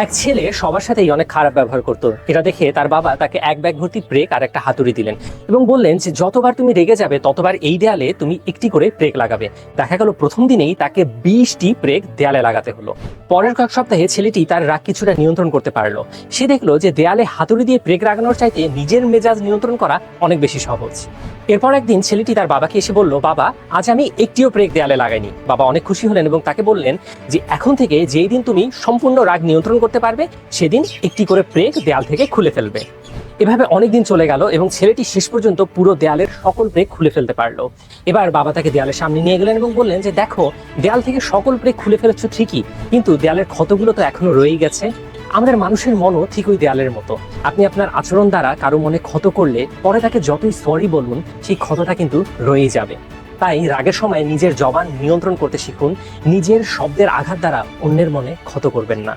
এক ছেলে সবার সাথেই অনেক খারাপ ব্যবহার করতো। এটা দেখে তার বাবা তাকে এক ব্যাগ ভর্তি ব্রেক আর একটা হাতুড়ি দিলেন এবং বললেন যে যতবার তুমি রেগে যাবে ততবার এই দেয়ালে তুমি একটি করে ব্রেক লাগাবে। দেখা গেল প্রথম দিনেই তাকে 20টি ব্রেক দেয়ালে লাগাতে হলো। পরের কয়েক সপ্তাহে ছেলেটি তার রাগ কিছুটা নিয়ন্ত্রণ করতে পারলো। সে দেখলো যে দেয়ালে হাতুড়ি দিয়ে ব্রেক লাগানোর চাইতে নিজের মেজাজ নিয়ন্ত্রণ করা অনেক বেশি সহজ। এরপর একদিন ছেলেটি তার বাবাকে এসে বলল, বাবা আজ আমি একটিও ব্রেক দেয়ালে লাগাইনি। বাবা অনেক খুশি হলেন এবং তাকে বললেন যে এখন থেকে যেই দিন তুমি সম্পূর্ণ রাগ নিয়ন্ত্রণ করতে পারবে সেদিন একটি করে ব্রেক দেয়াল থেকে খুলে ফেলবে। এভাবে অনেকদিন চলে গেল এবং ছেলেটি শেষ পর্যন্ত পুরো দেয়ালের সকল ব্রেক খুলে ফেলতে পারলো। এবার বাবা তাকে দেয়ালের সামনে নিয়ে গেলেন এবং বললেন যে দেখো, দেয়াল থেকে সকল ব্রেক খুলে ফেলেছো ঠিকই, কিন্তু দেয়ালের ক্ষতগুলো তো এখনো রয়েই গেছে। আমাদের মানুষের মনও ঠিক ওই দেয়ালের মতো। আপনি আপনার আচরণ দ্বারা কারো মনে ক্ষত করলে পরে তাকে যতই সরি বলুন, সেই ক্ষতটা কিন্তু রয়েই যাবে। তাই রাগের সময় নিজের জবান নিয়ন্ত্রণ করতে শিখুন। নিজের শব্দের আঘাত দ্বারা অন্যের মনে ক্ষত করবেন না।